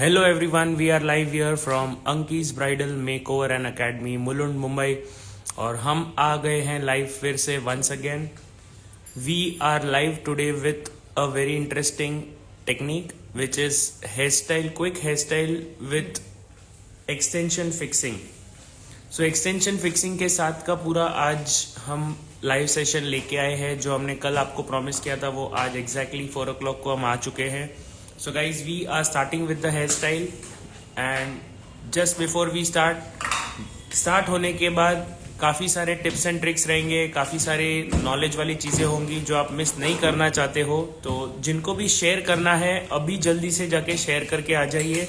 Hello everyone, we are live here from Anki's Bridal Makeover and Academy, Mulund Mumbai. और हम आ गए हैं लाइव फिर से once again. We are live today with a very interesting technique which is hairstyle, quick hairstyle with extension fixing. So extension fixing के साथ का पूरा आज हम लाइव सेशन लेके आए हैं। जो हमने कल आपको प्रॉमिस किया था वो आज exactly 4 o'clock को हम आ चुके हैं। So guys, we are starting with the hairstyle and just before we start होने के बाद काफ़ी सारे टिप्स एंड ट्रिक्स रहेंगे, काफ़ी सारे नॉलेज वाली चीज़ें होंगी जो आप मिस नहीं करना चाहते हो। तो जिनको भी शेयर करना है अभी जल्दी से जाके शेयर करके आ जाइए।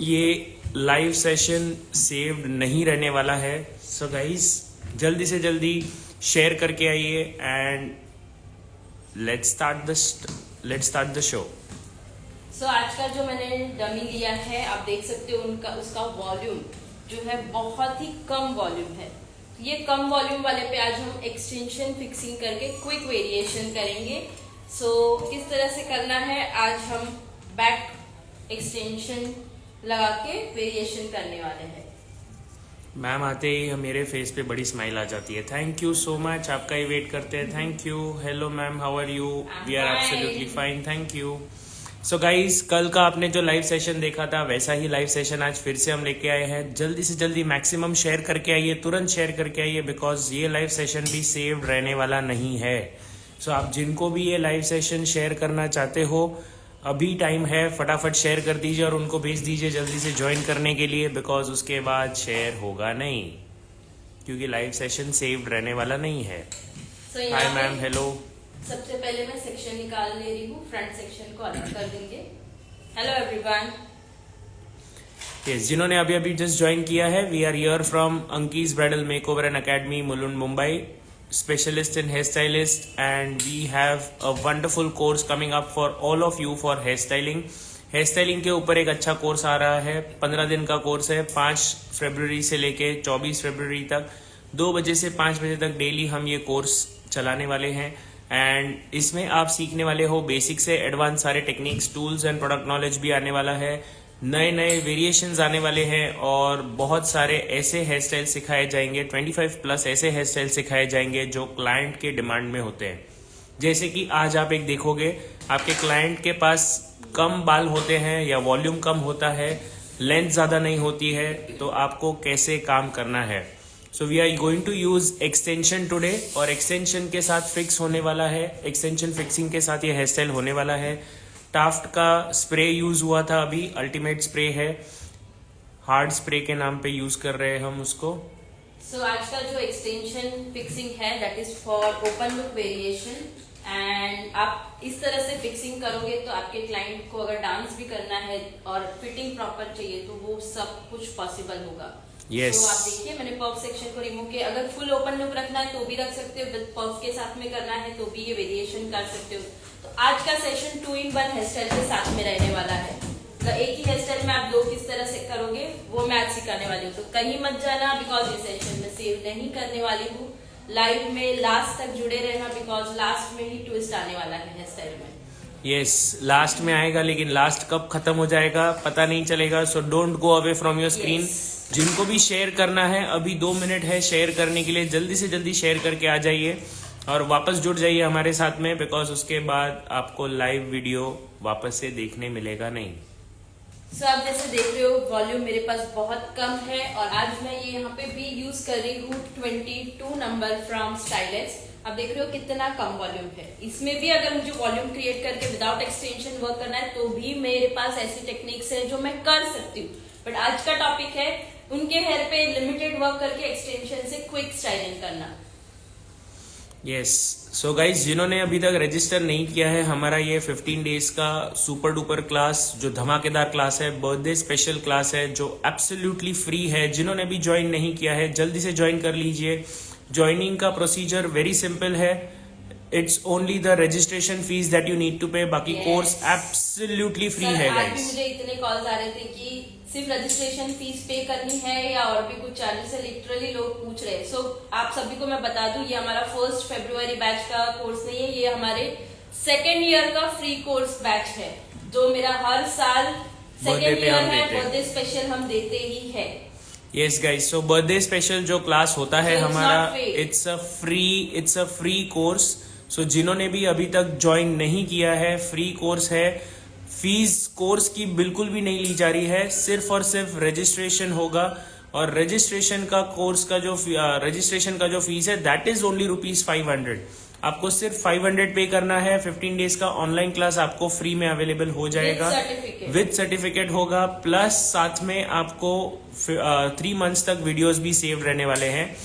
ये लाइव सेशन सेव्ड नहीं रहने वाला है। सो गाइज जल्दी से जल्दी शेयर करके आइए and let's start the show. So आज का जो मैंने डमी लिया है आप देख सकते हो उसका वॉल्यूम जो है बहुत ही कम वॉल्यूम है। ये कम वॉल्यूम वाले पे आज हम एक्सटेंशन फिक्सिंग करके क्विक वेरिएशन करेंगे। सो किस तरह से करना है, आज हम बैक एक्सटेंशन लगा के वेरिएशन करने वाले हैं। मैम आते ही मेरे फेस पे बड़ी स्माइल आ जाती है। थैंक यू सो मच, आपका ही वेट करते हैं। Thank you. Hello ma'am, how are you? We are absolutely fine, thank you. So guys कल का आपने जो लाइव सेशन देखा था वैसा ही लाइव सेशन आज फिर से हम लेके आए हैं। जल्दी से जल्दी मैक्सिमम शेयर करके आइए, तुरंत शेयर करके आइए, बिकॉज ये लाइव सेशन भी सेव्ड रहने वाला नहीं है। सो आप जिनको भी ये लाइव सेशन शेयर करना चाहते हो अभी टाइम है, फटाफट शेयर कर दीजिए और उनको भेज दीजिए जल्दी से ज्वाइन करने के लिए, बिकॉज उसके बाद शेयर होगा नहीं, क्योंकि लाइव सेशन सेव्ड रहने वाला नहीं है। Hi ma'am, hello. सबसे पहले मैं सेक्शन निकाल ले रही हूँ, फ्रंट सेक्शन को अलग कर देंगे। Hello everyone. यस, जिन्होंने अभी अभी जस्ट ज्वाइन किया है, we are here from Anki's bridal makeover and academy, Mulund Mumbai, specialist in hairstylist, and we have a wonderful course coming up for all of you for hairstyling. हेयरस्टाइलिंग के ऊपर एक अच्छा कोर्स आ रहा है, 15 दिन का कोर्स है। 5 फरवरी से लेके 24 फरवरी तक 2 बजे से 5 बजे तक डेली हम ये कोर्स चलाने वाले हैं। एंड इसमें आप सीखने वाले हो बेसिक से एडवांस सारे techniques, tools and product knowledge भी आने वाला है, नए नए वेरिएशंस आने वाले हैं और बहुत सारे ऐसे हेयर स्टाइल सिखाए जाएंगे, 25 प्लस ऐसे हेयर स्टाइल सिखाए जाएंगे जो क्लाइंट के डिमांड में होते हैं। जैसे कि आज आप एक देखोगे, आपके क्लाइंट के पास कम बाल होते हैं या वॉल्यूम कम होता है, लेंथ ज़्यादा नहीं होती है, तो आपको कैसे काम करना है। So we are going to use extension today, और एक्सटेंशन के साथ फिक्स होने वाला है, एक्सटेंशन फिक्सिंग के साथ ये हेयर स्टाइल होने वाला है। टाफ्ट का स्प्रे यूज हुआ था, अभी अल्टीमेट स्प्रे है, हार्ड स्प्रे के नाम पे यूज कर रहे हैं हम उसको। सो आज का जो एक्सटेंशन फिक्सिंग है that is for open look variation, and आप इस तरह से फिक्सिंग करोगे तो आपके क्लाइंट को अगर डांस भी करना है और फिटिंग प्रॉपर चाहिए तो वो सब कुछ पॉसिबल होगा। Yes. तो आप देखिए मैंने पफ सेक्शन को रिमूव किया। अगर फुल ओपन लुक रखना है तो भी रख सकते हो, पफ के साथ में करना है तो भी ये वेरिएशन कर सकते हो। तो आज का सेशन 2 in 1 हेयर स्टाइल के साथ में रहने वाला है। तो एक ही हेयर स्टाइल में आप 2 किस तरह से करोगे वो मैं आज सिखाने वाली हूँ। तो कहीं मत जाना, बिकॉज ये सेशन में सेव नहीं करने वाली हूँ। लाइव में लास्ट तक जुड़े रहना, बिकॉज लास्ट में ही ट्विस्ट आने वाला है हेयर स्टाइल में। यस, लास्ट में आएगा, लेकिन लास्ट कब खत्म हो जाएगा पता नहीं चलेगा। So don't go away from your screen. जिनको भी शेयर करना है अभी 2 मिनट है शेयर करने के लिए, जल्दी से जल्दी शेयर करके आ जाइए और वापस जुड़ जाइए हमारे साथ में, बिकॉज उसके बाद आपको लाइव वीडियो वापस से देखने मिलेगा नहीं। सो आप जैसे देख रहे हो वॉल्यूम मेरे पास बहुत कम है, और आज मैं ये यहाँ पे भी यूज कर रही हूँ 22 नंबर फ्रॉम स्टाइलेक्स। आप देख रहे हो कितना कम वॉल्यूम है। इसमें भी अगर मुझे वॉल्यूम क्रिएट करके विदाउट एक्सटेंशन वर्क करना है तो भी मेरे पास ऐसी टेक्निक्स है जो मैं कर सकती हूँ। बट आज का टॉपिक है उनके हेयर पे लिमिटेड वर्क करके एक्सटेंशन से क्विक स्टाइलिंग करना। यस, सो गाइज जिन्होंने अभी तक रजिस्टर नहीं किया है, हमारा ये 15 डेज का सुपर डुपर क्लास जो धमाकेदार क्लास है, बर्थडे स्पेशल क्लास है जो एब्सोल्युटली फ्री है। जिन्होंने अभी ज्वाइन नहीं किया है जल्दी से ज्वाइन कर लीजिए। ज्वाइनिंग का प्रोसीजर वेरी सिंपल है, it's only the registration fees that you need to pay, बाकी कोर्स एब्सोल्युटली फ्री है आज भी गाइज। मुझे इतने कॉल्स आ रहे थे कि सिर्फ रजिस्ट्रेशन फीस पे करनी है या और भी कुछ चार्जेस है, लिटरली लोग पूछ रहे हैं। सो आप सभी को मैं बता दूं, ये हमारा 1 फरवरी बैच का कोर्स नहीं है, ये हमारे 2nd ईयर का फ्री कोर्स बैच है जो मेरा हर साल बर्थडे पे हम देते हैं। बर्थडे स्पेशल हम देते ही है। Yes guys, so birthday special जो क्लास होता है So it's हमारा, not paid. It's a free course. So जिन्होंने भी अभी तक ज्वाइन नहीं किया है, फ्री कोर्स है। फीस कोर्स की बिल्कुल भी नहीं ली जा रही है, सिर्फ और सिर्फ रजिस्ट्रेशन होगा। और रजिस्ट्रेशन का जो फीस है दैट इज ओनली ₹500। आपको सिर्फ 500 पे करना है। 15 डेज का ऑनलाइन क्लास आपको फ्री में अवेलेबल हो जाएगा, विद सर्टिफिकेट होगा। प्लस साथ में आपको 3 मंथ्स तक वीडियोस भी सेव रहने वाले हैं।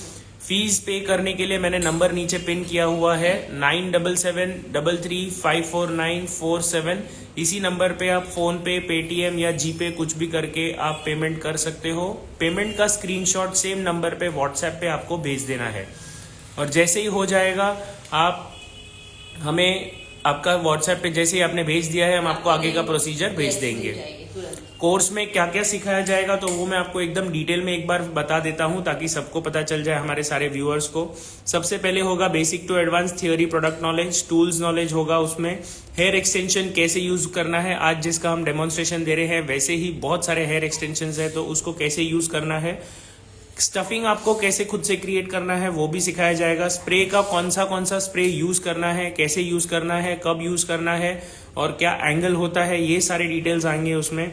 फीस पे करने के लिए मैंने नंबर नीचे पिन किया हुआ है 9773354947। इसी नंबर पे आप फोन पे, पेटीएम या जीपे कुछ भी करके आप पेमेंट कर सकते हो। पेमेंट का स्क्रीनशॉट सेम नंबर पे व्हाट्सएप पे आपको भेज देना है। और जैसे ही हो जाएगा आप हमें आपका व्हाट्सएप पे जैसे ही आपने भेज दिया है, हम आपको आगे का प्रोसीजर भेज देंगे। कोर्स में क्या क्या सिखाया जाएगा तो वो मैं आपको एकदम डिटेल में एक बार बता देता हूं ताकि सबको पता चल जाए, हमारे सारे व्यूअर्स को। सबसे पहले होगा basic to advance theory product knowledge, tools knowledge होगा उसमें। हेयर एक्सटेंशन कैसे यूज करना है, आज जिसका हम डेमोन्स्ट्रेशन दे रहे हैं वैसे ही बहुत सारे हेयर एक्सटेंशन है तो उसको कैसे यूज करना है। स्टफिंग आपको कैसे खुद से क्रिएट करना है वो भी सिखाया जाएगा। स्प्रे का कौन सा स्प्रे यूज करना है, कैसे यूज करना है, कब यूज करना है और क्या एंगल होता है, ये सारे डिटेल्स आएंगे उसमें।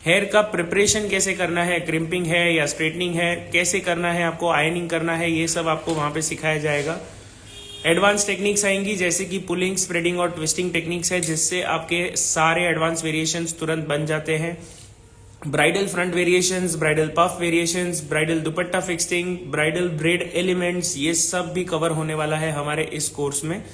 हेयर का प्रिपरेशन कैसे करना है, क्रिम्पिंग है या स्ट्रेटनिंग है, कैसे करना है, आपको आयनिंग करना है, ये सब आपको वहां पे सिखाया जाएगा। एडवांस टेक्निक्स आएंगी जैसे कि पुलिंग, स्प्रेडिंग और ट्विस्टिंग टेक्निक्स है, जिससे आपके सारे एडवांस वेरिएशंस तुरंत बन जाते हैं। Bridal front variations, bridal puff variations, bridal दुपट्टा फिक्सिंग, ब्राइडल ब्रेड एलिमेंट्स, ये सब भी कवर होने वाला है हमारे इस कोर्स में।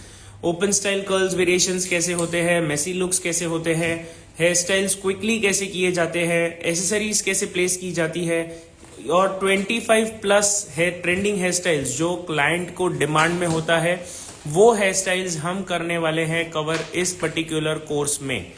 ओपन स्टाइल कर्ल्स वेरिएशंस कैसे होते हैं, मेसी लुक्स कैसे होते हैं, हेयर स्टाइल्स क्विकली कैसे किए जाते हैं, एसेसरीज कैसे प्लेस की जाती है और 25+ हेयर ट्रेंडिंग हेयर स्टाइल्स जो क्लाइंट को डिमांड में होता है, वो हेयर स्टाइल्स हम करने वाले हैं कवर इस पर्टिकुलर कोर्स में।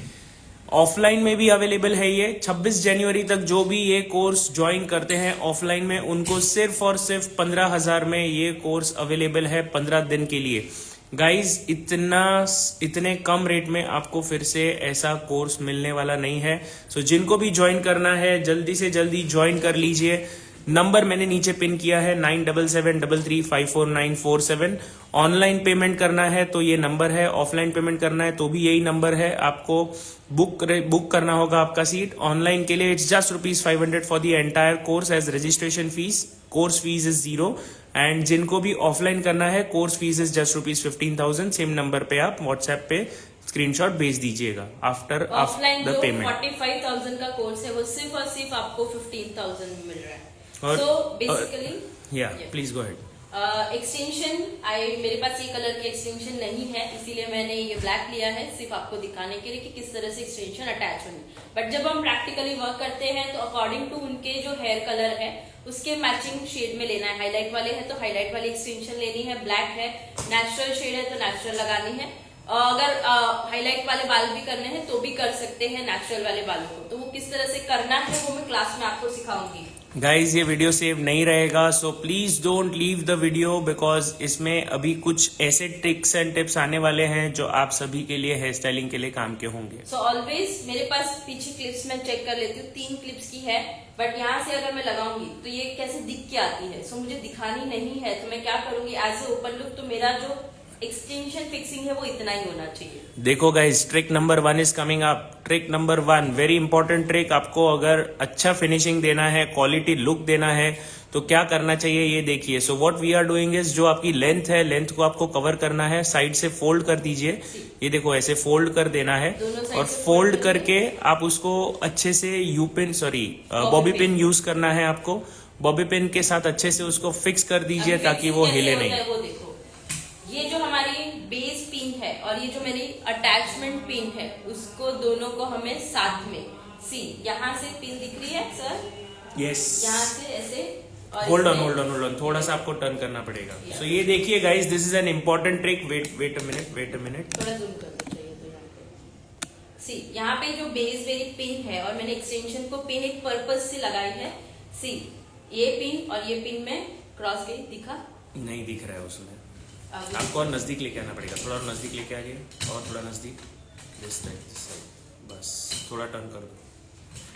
ऑफलाइन में भी अवेलेबल है ये। 26 जनवरी तक जो भी ये कोर्स ज्वाइन करते हैं ऑफलाइन में, उनको सिर्फ और सिर्फ 15,000 में ये कोर्स अवेलेबल है 15 दिन के लिए। गाइज इतने कम रेट में आपको फिर से ऐसा कोर्स मिलने वाला नहीं है। सो जिनको भी ज्वाइन करना है जल्दी से जल्दी ज्वाइन कर लीजिए। नंबर मैंने नीचे पिन किया है 9773354947। ऑनलाइन पेमेंट करना है तो ये नंबर है, ऑफलाइन पेमेंट करना है तो भी यही नंबर है। आपको बुक करना होगा आपका सीट। ऑनलाइन के लिए it's just ₹500 for the entire course as registration fees. Course fees is 0 and जिनको भी ऑफलाइन करना है course fees is just ₹15,000। Same number पे आप व्हाट्सएप पे स्क्रीनशॉट भेज दीजिएगा आफ्टर ऑफलाइन द जो पेमेंट। 45,000 का कोर्स है वो सिर्फ और सिर्फ आपको 15,000 में मिल रहा है। और so basically please go ahead. Extension मेरे पास ये कलर की एक्सटेंशन नहीं है, इसीलिए मैंने ये ब्लैक लिया है सिर्फ आपको दिखाने के लिए कि किस तरह से एक्सटेंशन अटैच होंगे। बट जब हम प्रैक्टिकली वर्क करते हैं तो अकॉर्डिंग टू उनके जो हेयर कलर है उसके मैचिंग शेड में लेना है। हाईलाइट वाले हैं तो हाईलाइट वाली एक्सटेंशन लेनी है, ब्लैक है, नेचुरल शेड है तो नेचुरल लगानी है। अगर हाईलाइट वाले बाल भी करने हैं तो भी कर सकते हैं नेचुरल वाले बालों को। तो वो किस तरह से करना है वो मैं क्लास में आपको सिखाऊंगी। गाइज ये वीडियो सेव नहीं रहेगा, so please don't leave the video because इसमें अभी कुछ ऐसे ट्रिक्स एंड टिप्स आने वाले हैं जो आप सभी के लिए हेयर स्टाइलिंग के लिए काम के होंगे। सो ऑलवेज मेरे पास पीछे क्लिप्स मैं चेक कर लेती हूँ, 3 क्लिप्स की है, बट यहाँ से अगर मैं लगाऊंगी तो ये कैसे दिख के आती है। सो मुझे दिखानी नहीं है तो मैं क्या करूंगी, एज ए ओपन लुक तो मेरा जो एक्सटेंशन फिक्सिंग है वो इतना ही होना चाहिए। देखो guys, trick number 1 is coming up. Trick number 1 very important trick. आपको अगर अच्छा फिनिशिंग देना है, क्वालिटी लुक देना है तो क्या करना चाहिए ये देखिए। So what we are doing is, जो आपकी लेंथ है, लेंथ को आपको कवर करना है, साइड से फोल्ड कर दीजिए। ये देखो ऐसे फोल्ड कर देना है और फोल्ड करके आप उसको अच्छे से बॉबी पिन यूज करना है आपको। बॉबी पिन के साथ अच्छे से उसको फिक्स कर दीजिए ताकि वो हिले नहीं। वो देखो ये जो हमारी बेस पिन है और ये जो मेरी अटैचमेंट पिन है उसको दोनों को हमें साथ में यहाँ से पिन दिख रही है सर, यस, यहाँ से ऐसे होल्ड ऑन थोड़ा सा आपको टर्न करना पड़ेगा। सो ये देखिए guys, this is an important trick. Wait a minute थोड़ा जूम करना चाहिए। तो यहाँ पे जो बेस मेरी पिन है और मैंने एक्सटेंशन को पिन एक पर्पज से लगाई है। ये पिन और ये पिन में क्रॉस गई, दिखा नहीं दिख रहा है उसमें। आपको और नजदीक लेके आना पड़ेगा, थोड़ा और नजदीक लेके आ जाइए और थोड़ा नजदीक, दिस साइड बस थोड़ा टर्न कर दो।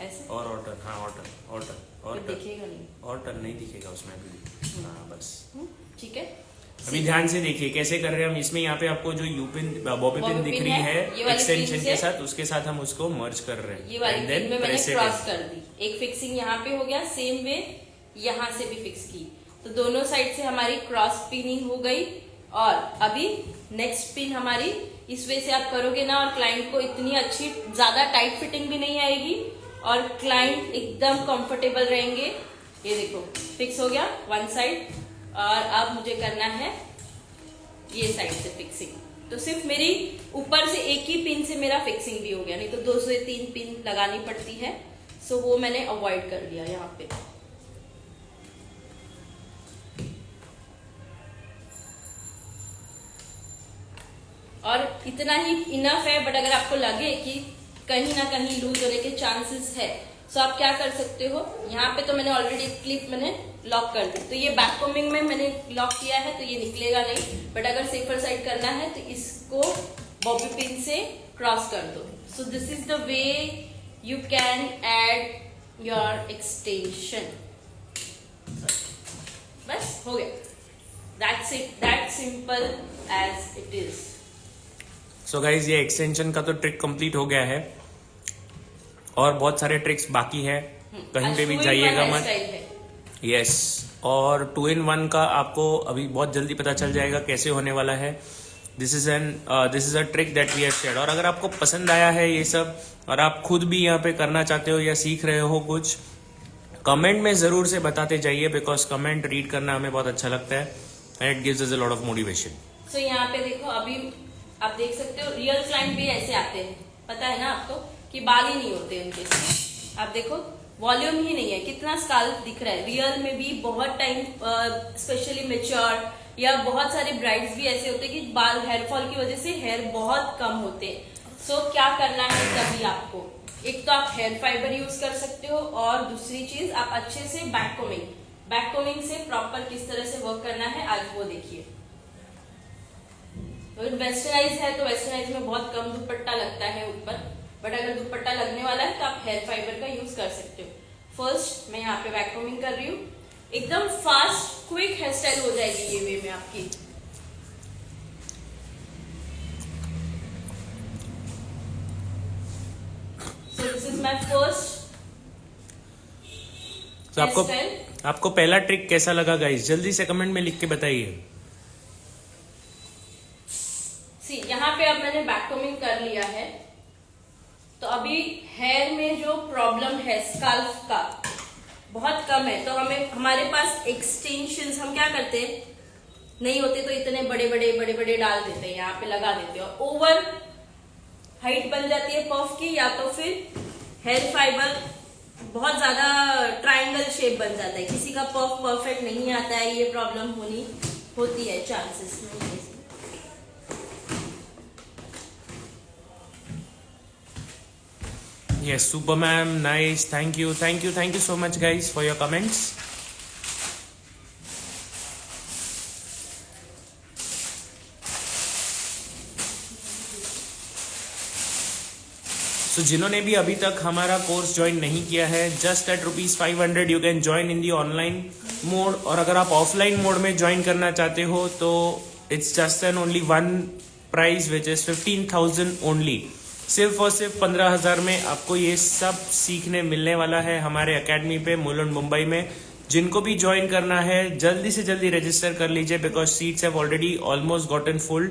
ऐसे और टर्न, हाँ और टर्न, और टर्न, और टर्न, दिखेगा नहीं। और टर्न नहीं दिखेगा उसमें अभी। हाँ बस ठीक है। अभी ध्यान से देखिए कैसे कर रहे हैं हम। इसमें यहाँ पे आपको जो यूपिन बॉबी पिन दिख रही है ये वाली एक्सटेंशन पिन के से साथ, उसके साथ हम उसको मर्ज कर रहे हैं। ये वाली And पिन then में मैंने press it क्रॉस in. कर दी। एक फिक्सिंग यहाँ पे हो गया, सेम वे यहाँ से भी फिक्स की, तो दोनों साइड से हमारी क्रॉस पिनिंग हो गई। और अभी नेक्स्ट पिन हमारी इस वे से आप करोगे ना, और क्लाइंट को इतनी अच्छी, ज्यादा टाइट फिटिंग भी नहीं आएगी और क्लाइंट एकदम कंफर्टेबल रहेंगे। ये देखो फिक्स हो गया वन साइड, और अब मुझे करना है ये साइड से फिक्सिंग। तो सिर्फ मेरी ऊपर से एक ही पिन से मेरा फिक्सिंग भी हो गया, नहीं तो 2 से 3 पिन लगानी पड़ती है। सो वो मैंने अवॉइड कर लिया यहाँ पे। और इतना ही इनफ है, बट अगर आपको लगे कि कहीं ना कहीं लूज होने के चांसेस है, सो आप क्या कर सकते हो, यहाँ पे तो मैंने ऑलरेडी क्लिप मैंने लॉक कर दी, तो ये बैक कोमिंग में मैंने लॉक किया है तो ये निकलेगा नहीं। बट अगर सेफर साइड करना है तो इसको बॉबी पिन से क्रॉस कर दो। So this is the way you can add your extension. बस हो गया, that's it, that simple as it is. So guys ये एक्सटेंशन का तो ट्रिक कंप्लीट हो गया है, और बहुत सारे ट्रिक्स बाकी है, कहीं पे भी जाइएगा मत। यस, और 2-in-1 का आपको अभी बहुत जल्दी पता चल जाएगा कैसे होने वाला है। This is a trick that we have shared. और अगर आपको पसंद आया है ये सब, और आप खुद भी यहाँ पे करना चाहते हो या सीख रहे हो कुछ, कमेंट में जरूर से बताते जाइए, बिकॉज कमेंट रीड करना हमें बहुत अच्छा लगता है and it gives us a lot of motivation. So यहाँ पे देखो, अभी आप देख सकते हो रियल क्लाइंट भी ऐसे आते हैं, पता है ना आपको कि बाल ही नहीं होते उनके। आप देखो वॉल्यूम ही नहीं है, कितना स्काल्प दिख रहा है। रियल में भी बहुत टाइम, स्पेशली मेच्योर या बहुत सारे ब्राइड्स भी ऐसे होते हैं कि बाल हेयर फॉल की वजह से हेयर बहुत कम होते हैं। सो क्या करना है तभी आपको, एक तो आप हेयर फाइबर यूज कर सकते हो, और दूसरी चीज आप अच्छे से बैक कोमिंग से प्रॉपर किस तरह से वर्क करना है आज वो देखिए। तो वेस्टर्नाइज है तो वेस्टर्नाइज में बहुत कम दुपट्टा लगता है ऊपर, बट अगर दुपट्टा लगने वाला है तो आप हेयर फाइबर का यूज कर सकते हो। फर्स्ट मैं यहाँ पे बैक कोमिंग कर रही हूँ, एकदम फास्ट क्विक हेयर स्टाइल हो जाएगी ये वे में आपकी। सो दिस इज माय फर्स्ट। तो आपको पहला ट्रिक कैसा लगा गाइस, जल्दी से कमेंट में लिख के बताइए। सी यहाँ पे अब मैंने बैक कोमिंग कर लिया है, तो अभी हेयर में जो प्रॉब्लम है स्काल्फ का बहुत कम है, तो हमारे पास एक्सटेंशंस हम क्या करते हैं, नहीं होते तो इतने बड़े बड़े डाल देते हैं, यहाँ पे लगा देते हैं, और ओवर हाइट बन जाती है पफ की, या तो फिर हेयर फाइबर बहुत ज्यादा ट्रायंगल शेप बन जाता है, किसी का पफ परफेक्ट नहीं आता है, ये प्रॉब्लम होती है, चांसेस नहीं है। Yes, super ma'am, nice, thank you so much guys for your comments. So जिन्होंने भी अभी तक हमारा कोर्स ज्वाइन नहीं किया है, just at ₹500 you can join in the online mode, और अगर आप ऑफलाइन मोड में ज्वाइन करना चाहते हो तो it's just and only one price which is 15,000 only. सिर्फ और सिर्फ 15,000 में आपको ये सब सीखने मिलने वाला है हमारे एकेडमी पे मुलुंड मुंबई में। जिनको भी ज्वाइन करना है जल्दी से जल्दी रजिस्टर कर लीजिए, because seats have already almost gotten full.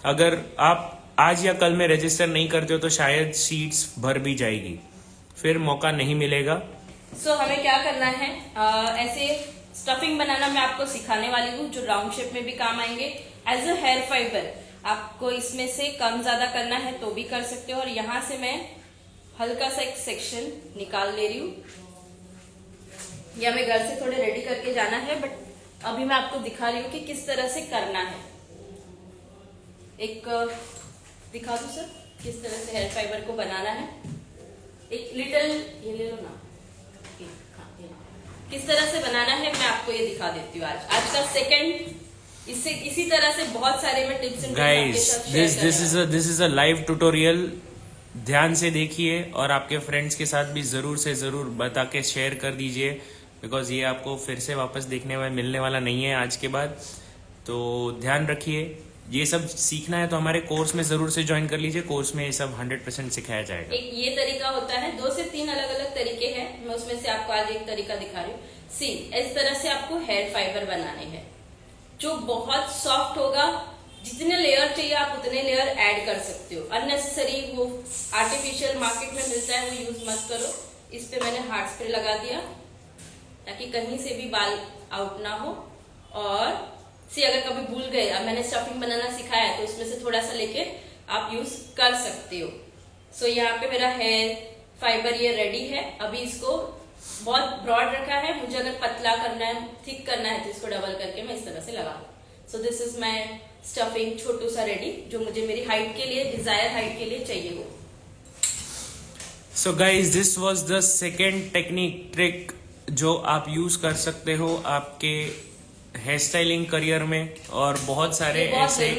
अगर आप आज या कल में रजिस्टर नहीं करते हो तो शायद सीट्स भर भी जाएगी, फिर मौका नहीं मिलेगा। सो हमें क्या करना है, ऐसे स्टफिंग बनाना मैं आपको सिखाने वाली हूँ, जो राउंड शेप में भी काम आएंगे। एज अ हेयर फाइबर आपको इसमें से कम ज्यादा करना है तो भी कर सकते हो, और यहाँ से मैं हल्का सा एक सेक्शन निकाल ले रही हूँ, या मैं घर से थोड़े रेडी करके जाना है, बट अभी मैं आपको दिखा रही हूँ कि किस तरह से करना है। एक दिखा दो सर, किस तरह से हेयर फाइबर को बनाना है। एक लिटिल ये ले लो ना, किस तरह से बनाना है मैं आपको ये दिखा देती हूँ। आज का सेकंड, इसी तरह से बहुत सारे मैं tips and guys, this is a live tutorial ध्यान से देखिए और आपके फ्रेंड्स के साथ भी ज़रूर से ज़रूर बता के शेयर कर दीजिए, बिकॉज ये आपको फिर से वापस देखने में मिलने वाला नहीं है आज के बाद। तो ध्यान रखिए, ये सब सीखना है तो हमारे कोर्स में ज़रूर से ज्वाइन कर लीजिए। कोर्स में ये सब 100% सिखाया जाएगा। एक ये तरीका होता है, 2 से 3 अलग अलग तरीके हैं, मैं उसमें से आपको आज एक तरीका दिखा रही हूँ। सी, इस तरह से आपको हेयर फाइबर बनाने हैं जो बहुत सॉफ्ट होगा। जितने लेयर चाहिए आप उतने लेयर ऐड कर सकते हो। अननेसेसरी वो आर्टिफिशियल मार्केट में मिलता है वो यूज मत करो। इस पे मैंने हार्ड स्प्रे लगा दिया ताकि कहीं से भी बाल आउट ना हो। और सी, अगर कभी भूल गए, अब मैंने स्टफिंग बनाना सिखाया है तो उसमें से थोड़ा सा लेके आप यूज कर सकते हो। सो यहाँ पे मेरा हेयर फाइबर ये रेडी है। अभी इसको बहुत ब्रॉड रखा है, मुझे अगर पतला करना है, थिक करना है तो इसको डबल करके मैं इस तरह से लगा दूं। So this is my stuffing छोटू सा रेडी, जो मुझे मेरी हाइट के लिए, डिजायर हाइट के लिए चाहिए हो। So guys, this was the second technique trick जो आप यूज कर सकते हो आपके हेयर स्टाइलिंग करियर में। और बहुत सारे ऐसे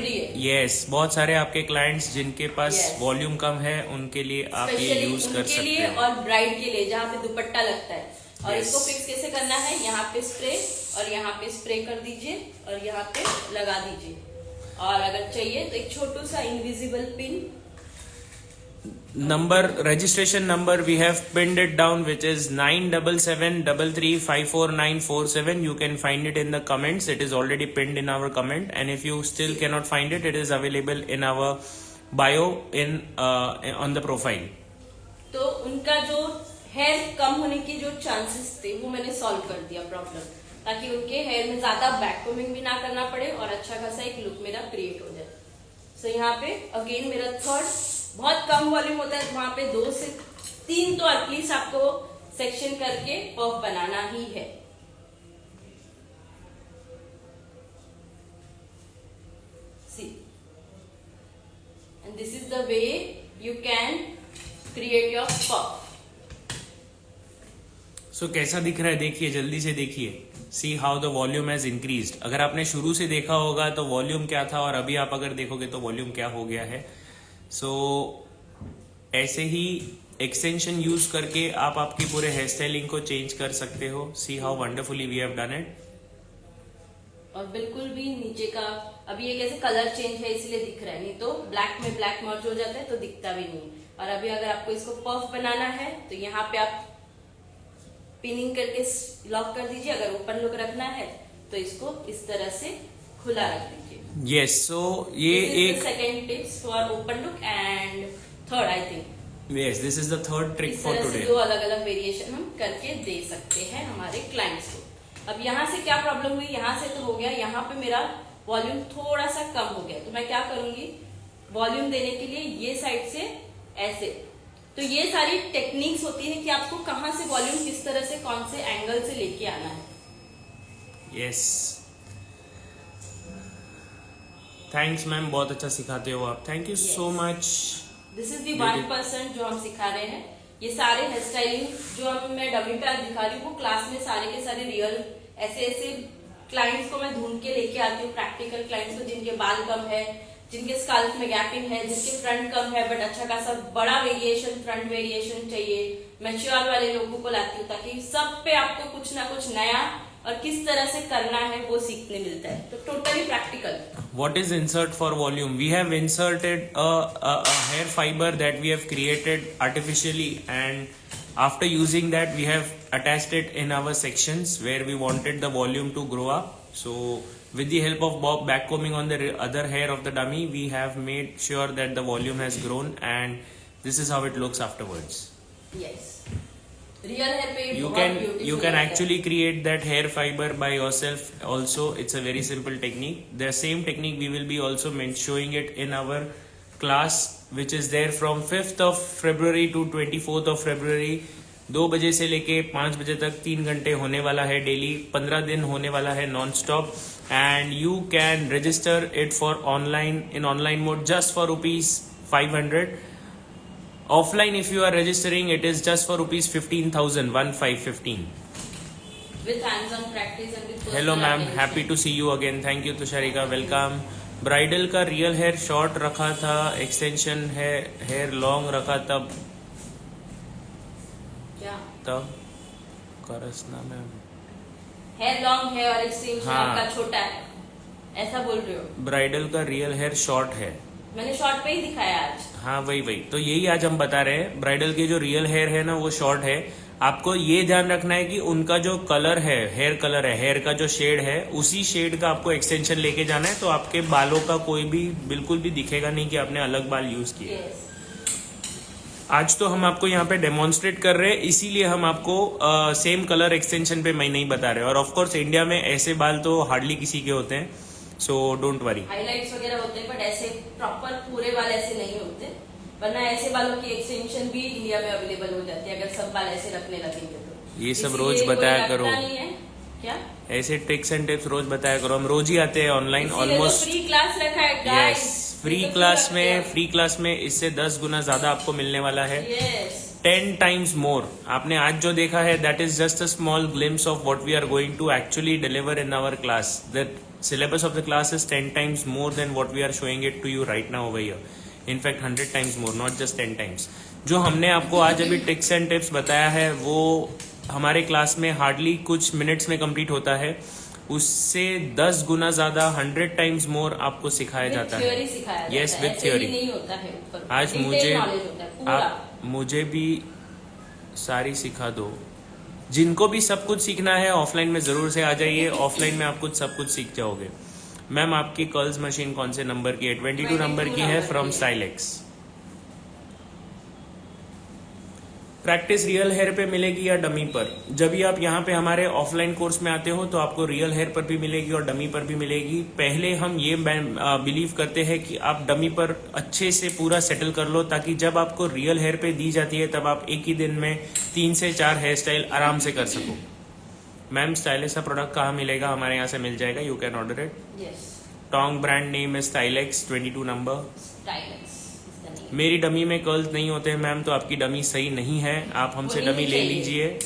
बहुत सारे आपके क्लाइंट्स जिनके पास वॉल्यूम कम है उनके लिए आप ये यूज कर सकते हो। और ब्राइड के लिए जहाँ पे दुपट्टा लगता है। और इसको फिक्स कैसे करना है, यहाँ पे स्प्रे और यहाँ पे स्प्रे कर दीजिए और यहाँ पे लगा दीजिए। और अगर चाहिए तो एक छोटू सा invisible pin number, registration number we have pinned it down, which is 9733354947. You can find it in the comments. It is already pinned in our comment, and if you still cannot find it, it is available in our bio in on the profile. तो उनका जो hair कम होने की जो chances थे वो मैंने solve कर दिया प्रॉब्लम, ताकि उनके हेयर में ज्यादा बैक कोमिंग भी ना करना पड़े और अच्छा खासा एक लुक मेरा क्रिएट हो जाए। सो यहाँ पे अगेन मेरा थर्ड, बहुत कम वॉल्यूम होता है वहां पे 2 से 3 तो एटलीस्ट आपको सेक्शन करके पफ बनाना ही है। See, and this is the way you can create your puff. So कैसा दिख रहा है देखिए, जल्दी से देखिए। See how the volume has increased. अगर आपने शुरू से देखा होगा तो वॉल्यूम क्या था, और अभी आप अगर देखोगे तो वॉल्यूम क्या हो गया है। सो ऐसे ही एक्सटेंशन यूज करके आप आपकी पूरे हेयर स्टाइलिंग को चेंज कर सकते हो। See how wonderfully we have done it. और बिल्कुल भी नीचे का, अभी ये कैसे कलर चेंज है इसलिए दिख रहा है, नहीं तो ब्लैक में ब्लैक मर्ज हो जाता है तो दिखता भी नहीं। और अभी अगर आपको इसको पफ बनाना है तो यहाँ पे आप पिनिंग करके लॉक कर दीजिए। अगर ओपन लुक रखना है तो इसको इस तरह से खुला रख दीजिए। यस, सो ये एक second tips for open look and third I think. Yes, this is the third trick for today. 2 अलग अलग वेरिएशन हम करके दे सकते हैं हमारे क्लाइंट्स को। अब यहाँ से क्या प्रॉब्लम हुई, यहाँ से तो हो गया, यहाँ पे मेरा वॉल्यूम थोड़ा सा कम हो गया, तो मैं क्या करूंगी, वॉल्यूम देने के लिए ये साइड से ऐसे। तो ये सारी टेक्निक्स होती है कि आपको कहाँ से वॉल्यूम किस तरह से कौन से एंगल से लेके आना है। यस, थैंक्स मैम, बहुत अच्छा सिखाते हो आप। Thank you so much. This is the 1% जो हम सिखा रहे हैं। ये सारे हेयर स्टाइलिंग जो हम मैं डमी पे आज दिखा रही हूँ वो क्लास में सारे के सारे रियल ऐसे क्लाइंट्स को मैं ढूंढ के लेके आती हूँ, प्रैक्टिकल क्लाइंट्स को जिनके बाल कम है, जिनके स्काल्प में गैपिंग है, जिसके फ्रंट कम है बट अच्छा खासा बड़ा वेरिएशन, फ्रंट वेरिएशन चाहिए। मैच्योर वाले लोगों को लाती हूँ ताकि सब पे आपको कुछ ना कुछ नया और किस तरह से करना है वो सीखने मिलता है। तो totally practical. What is insert for volume? We have inserted a hair fiber that we have created artificially, and after using that we have attached it in our sections where we wanted the volume to grow up. So with the help of Bob backcombing on the other hair of the dummy, we have made sure that the volume has grown, and this is how it looks afterwards. Yes. Real hair पे you can actually create that hair fiber by yourself also. It's a very simple technique. The same technique we will be also showing it in our class, which is there from 5th of February to 24th of February. 2 बजे से लेके 5 बजे तक 3 घंटे होने वाला है daily, 15 दिन होने वाला है non stop. And you can register it for online in online mode just for ₹500. Offline, if you are registering, it is just for ₹15,000, 1515. With hands-on practice and with Hello, ma'am. attention. Happy to see you again. Thank you, Tusharika. Welcome. Bridal का real hair short रखा था, extension है hair long रखा तब क्या करसना ma'am, hair long है और extension हाँ। आपका छोटा है, ऐसा बोल रहे हो? ब्राइडल का रियल हेयर शॉर्ट है। मैंने शॉर्ट पे ही दिखाया आज। हाँ वही तो यही आज हम बता रहे हैं। ब्राइडल के जो रियल हेयर है ना वो शॉर्ट है। आपको ये ध्यान रखना है कि उनका जो कलर है, हेयर कलर है, हेयर का जो शेड है, उसी शेड का आपको एक्सटेंशन लेके जाना है, तो आपके बालों का कोई भी बिल्कुल भी दिखेगा नहीं कि आपने अलग बाल यूज किए। Yes. आज तो हम आपको यहाँ पे डेमोन्स्ट्रेट कर रहे हैं, इसीलिए हम आपको सेम कलर एक्सटेंशन पे मैं नहीं बता रहे। और ऑफ कोर्स इंडिया में ऐसे बाल तो हार्डली किसी के होते हैं, सो डोंट वरी। हाइलाइट्स वगैरह होते हैं, बट ऐसे प्रॉपर पूरे बाल ऐसे नहीं होते, वरना ऐसे बालों की एक्सटेंशन भी इंडिया में अवेलेबल हो जाती है अगर सब बाल ऐसे रखने लगेंगे तो। ये सब इसीलिए रोज कोई बताया रखता करो। नहीं है क्या? ऐसे ट्रिक्स एंड टिप्स रोज बताया करो, हम रोज ही आते हैं ऑनलाइन इसीलिए तो ऑलमोस्ट। फ्री क्लास रखा है गाइस। यस, फ्री क्लास में इससे 10 गुना ज्यादा आपको मिलने वाला है। Yes 10 times more। आपने आज जो देखा है that is just a small glimpse of what we are going to actually deliver in our class. The syllabus of the class is 10 times more than what we are showing it to you right now over here. In fact 100 times more, not just 10 times। जो हमने आपको आज अभी tricks and tips बताया है वो हमारे class में हार्डली कुछ मिनट्स में कंप्लीट होता है, उससे 10 गुना ज्यादा 100 टाइम्स मोर आपको सिखाया जाता है। थ्योरी सिखाया जाता Yes, है, with ऐसे ही theory। नहीं होता है ऊपर। आज Detail मुझे knowledge होता है पूरा। आप मुझे भी सारी सिखा दो। जिनको भी सब कुछ सीखना है ऑफलाइन में जरूर से आ जाइए, ऑफलाइन में आप कुछ सब कुछ सीख जाओगे। मैम आपकी कर्ल्स मशीन कौन से नंबर की है? 22 नंबर की है फ्रॉम स्टाइलेक्स। प्रैक्टिस रियल हेयर पे मिलेगी या डमी पर? जब भी आप यहाँ पे हमारे ऑफलाइन कोर्स में आते हो तो आपको रियल हेयर पर भी मिलेगी और डमी पर भी मिलेगी। पहले हम ये बिलीव करते हैं कि आप डमी पर अच्छे से पूरा सेटल कर लो, ताकि जब आपको रियल हेयर पे दी जाती है तब आप एक ही दिन में 3 से 4 हेयर स्टाइल आराम से कर सको। मैम स्टाइलिश का प्रोडक्ट कहाँ मिलेगा? हमारे यहाँ से मिल जाएगा, you can order it. Yes, tong brand name है Stylex, 22 number. Stylex is the name। मेरी डमी में कर्ल्स नहीं होते हैं मैम, तो आपकी डमी सही नहीं है, आप हमसे होनी डमी ले चाहिए। लीजिए।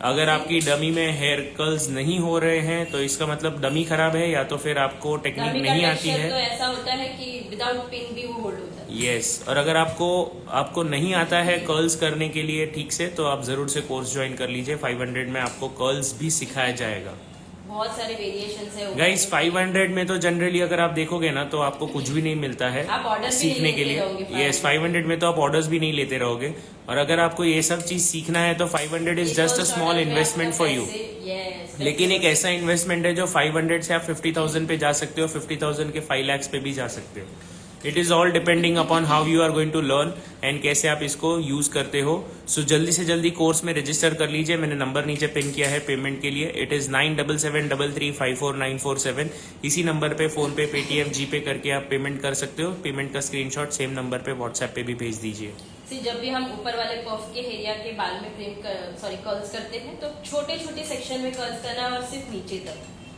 अगर आपकी डमी में हेयर कर्ल्स नहीं हो रहे हैं तो इसका मतलब डमी खराब है, या तो फिर आपको टेक्निक डमी का नहीं आती texture है। तो ऐसा होता है कि विदाउट पिन भी वो होल्ड होता है। यस, और अगर आपको नहीं आता है कर्ल्स करने के लिए ठीक से, तो आप जरूर से कोर्स ज्वाइन कर लीजिए। 500 में आपको कर्ल्स भी सिखाया जाएगा। बहुत सारे वेरिएशंस है गाइस 500 में तो जनरली अगर आप देखोगे ना तो आपको कुछ भी नहीं मिलता है आप ऑर्डर भी सीखने नहीं के लेते रहोगे लिए। यस 500 में तो आप ऑर्डर्स भी नहीं लेते रहोगे, और अगर आपको ये सब चीज सीखना है तो 500 is just a small investment for you. लेकिन एक ऐसा इन्वेस्टमेंट है जो 500 से आप 50,000 पे जा सकते हो, 50,000 के 5 lakhs पे भी जा सकते हो। It is all depending upon how you are going to learn and कैसे आप इसको यूज करते हो। सो जल्दी से जल्दी कोर्स में रजिस्टर कर लीजिए। मैंने नंबर नीचे पिन किया है पेमेंट के लिए, इट इज 9773354947। इसी नंबर पे फोन पे, पेटीएम, जीपे करके आप पेमेंट कर सकते हो। पेमेंट का स्क्रीनशॉट सेम नंबर पे व्हाट्सएप पे भी भेज दीजिए। जब भी हम ऊपर वाले पफ के एरिया के बाल में कर्ल्स करते हैं तो छोटे छोटे सेक्शन में कर्ल्स करना है और सिर्फ नीचे तक,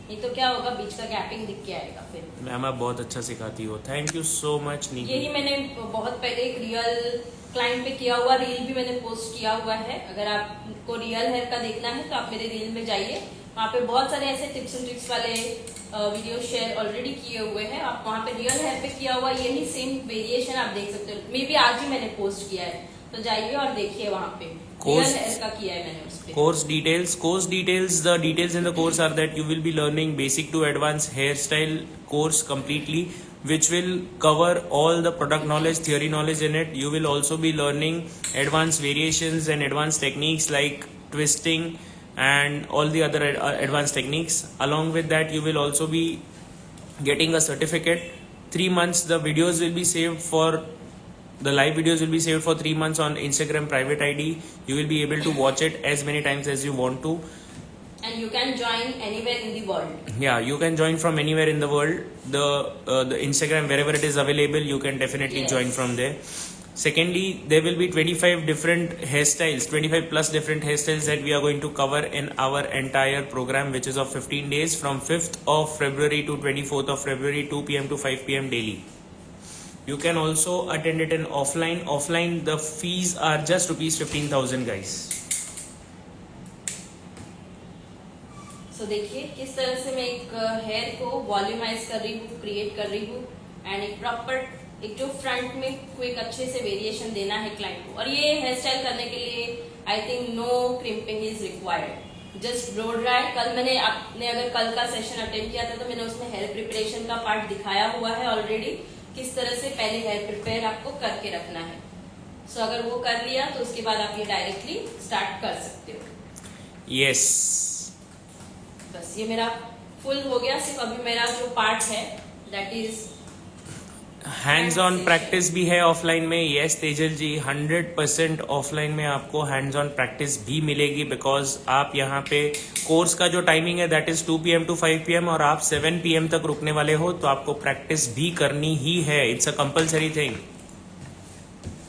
नहीं तो क्या होगा बीच का गैपिंग दिख के आएगा फिर। मैम आप बहुत अच्छा सिखाती हो, थैंक यू सो मच। यही मैंने बहुत पहले एक रियल क्लाइंट पे किया हुआ रील भी मैंने पोस्ट किया हुआ है। अगर आपको रियल हेयर का देखना है तो आप मेरे रील में जाइए, वहाँ पे बहुत सारे ऐसे टिप्स एंड ट्रिक्स वाले वीडियो शेयर ऑलरेडी किए हुए हैं। आप वहाँ पे रियल हेयर पे किया हुआ यही सेम वेरिएशन आप देख सकते हो। मे बी आज ही मैंने पोस्ट किया है, तो जाइए और देखिए वहाँ पे रियल हेयर का किया है मैंने उस पे। Course details, the details in the course are that you will be learning basic to advanced hairstyle course completely, which will cover all the product knowledge, theory knowledge in it. You will also be learning advanced variations and advanced techniques like twisting and all the other advanced techniques. Along with that, you will also be getting a certificate. 3 months, the videos will be saved for the live videos will be saved for 3 months on Instagram private ID. You will be able to watch it as many times as you want to. And you can join anywhere in the world. Yeah, you can join from anywhere in the world. The Instagram, wherever it is available, you can definitely Yes. join from there. Secondly, there will be 25 different hairstyles, 25 plus different hairstyles that we are going to cover in our entire program, which is of 15 days from 5th of February to 24th of February, 2 p.m. to 5 p.m. daily. You can also attend it in offline. Offline, the fees are just rupees 15,000, guys. So देखिए किस तरह से मैं एक hair को volumise कर रही हूँ, क्रिएट कर रही हूँ एंड एक प्रॉपर एक जो फ्रंट में क्विक अच्छे से वेरिएशन देना है क्लाइंट को। और ये हेयर स्टाइल करने के लिए I think no crimping is required, just blow dry. कल मैंने आपने अगर कल का सेशन अटेंड किया था तो मैंने उसमें हेयर प्रिपरेशन का पार्ट दिखाया हुआ है ऑलरेडी, किस तरह से पहले हेयर प्रिपेयर आपको करके रखना है। सो अगर वो कर लिया तो उसके बाद आप ये डायरेक्टली स्टार्ट कर सकते हो। यस, बस ये मेरा फुल हो गया। सिर्फ अभी मेरा जो पार्ट है that is hands on practice भी है ऑफलाइन में। यस तेजल जी, 100% ऑफलाइन में आपको हैंड्स ऑन प्रैक्टिस भी मिलेगी, बिकॉज आप यहाँ पे कोर्स का जो टाइमिंग है that is 2 PM to 5 PM और आप 7 PM तक रुकने वाले हो, तो आपको प्रैक्टिस भी करनी ही है। It's a compulsory thing.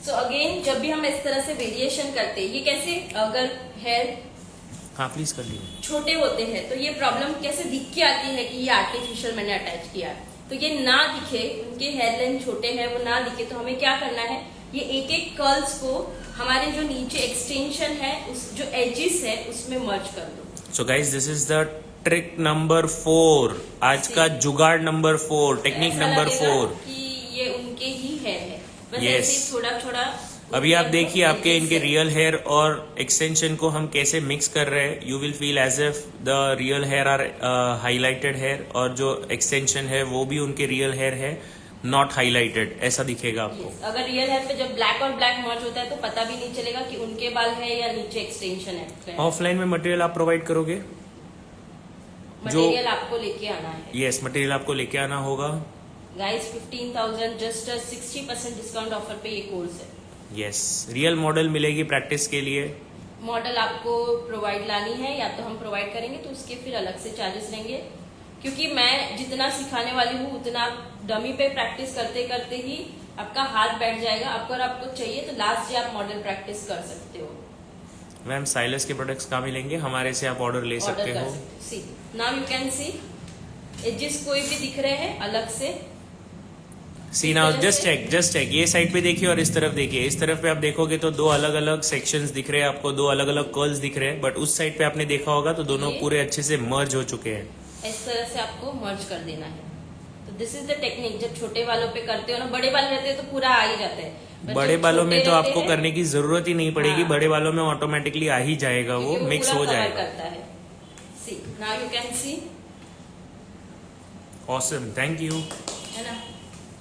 So again जब भी हम इस तरह से वेरिएशन करते हैं, ये कैसे अगर हेयर हाँ प्लीज कर लीजिए। छोटे होते हैं तो ये प्रॉब्लम कैसे दिख के आती है कि ये आर्टिफिशियल मैंने अटैच किया है, तो ये ना दिखे, उनके हेयर लेंथ छोटे हैं वो ना दिखे, तो हमें क्या करना है, ये एक एक कर्ल्स को हमारे जो नीचे एक्सटेंशन है उस जो एजिस है उसमें मर्ज कर दो। So guys this is the trick number 4, आज का जुगाड़ नंबर 4, टेक्निक ऐसा नंबर लगेगा 4। कि ये उनके ही हेयर है, बस Yes. ऐसे ही थोड़ा थोड़ा। अभी आप देखिए आपके इनके रियल हेयर और एक्सटेंशन को हम कैसे मिक्स कर रहे हैं। You will feel as if the real hair are highlighted hair, और जो एक्सटेंशन है वो भी उनके रियल हेयर है, नॉट हाईलाइटेड, ऐसा दिखेगा आपको। Yes. अगर रियल हेयर पे जब ब्लैक और ब्लैक मर्ज होता है तो पता भी नहीं चलेगा कि उनके बाल है या नीचे एक्सटेंशन है। ऑफलाइन में मटेरियल आप प्रोवाइड करोगे? मटेरियल आपको लेके आना है। यस, मटेरियल आपको लेके आना होगा। गाइस 15,000 जस्ट 60% डिस्काउंट ऑफर पे ये कोर्स है। यस, रियल मॉडल मिलेगी प्रैक्टिस के लिए। मॉडल आपको प्रोवाइड लानी है, या तो हम प्रोवाइड करेंगे तो उसके फिर अलग से चार्जेस रहेंगे, क्योंकि मैं जितना सिखाने वाली हूँ उतना डमी पे प्रैक्टिस करते करते ही आपका हाथ बैठ जाएगा। आपको अगर आपको चाहिए तो लास्ट डे आप मॉडल प्रैक्टिस कर सकते हो। मैम साइलस के प्रोडक्ट्स कहाँ मिलेंगे? हमारे से आप ऑर्डर ले सकते हो। See now you can see edges कोई भी दिख रहे हैं अलग से। सी नाउ जस्ट चेक, ये साइड पे देखिए और इस तरफ देखिए। इस तरफ पे आप देखोगे तो दो अलग अलग सेक्शंस दिख रहे हैं आपको, दो अलग अलग कर्ल्स दिख रहे हैं, बट उस साइड पे आपने देखा होगा तो दोनों पूरे अच्छे से मर्ज हो चुके हैं। इस तरह से आपको मर्ज कर देना है। तो दिस इज द टेक्निक। जब छोटे बालों पे करते हो ना, बड़े बाल रहते हैं तो पूरा आ ही जाता है। बड़े बालों में तो आपको हैं, करने की जरूरत ही नहीं पड़ेगी। हाँ। बड़े बालों में ऑटोमेटिकली आ ही जाएगा, वो मिक्स हो जाएगा। करता है। See now you can see. Awesome, thank you. है ना।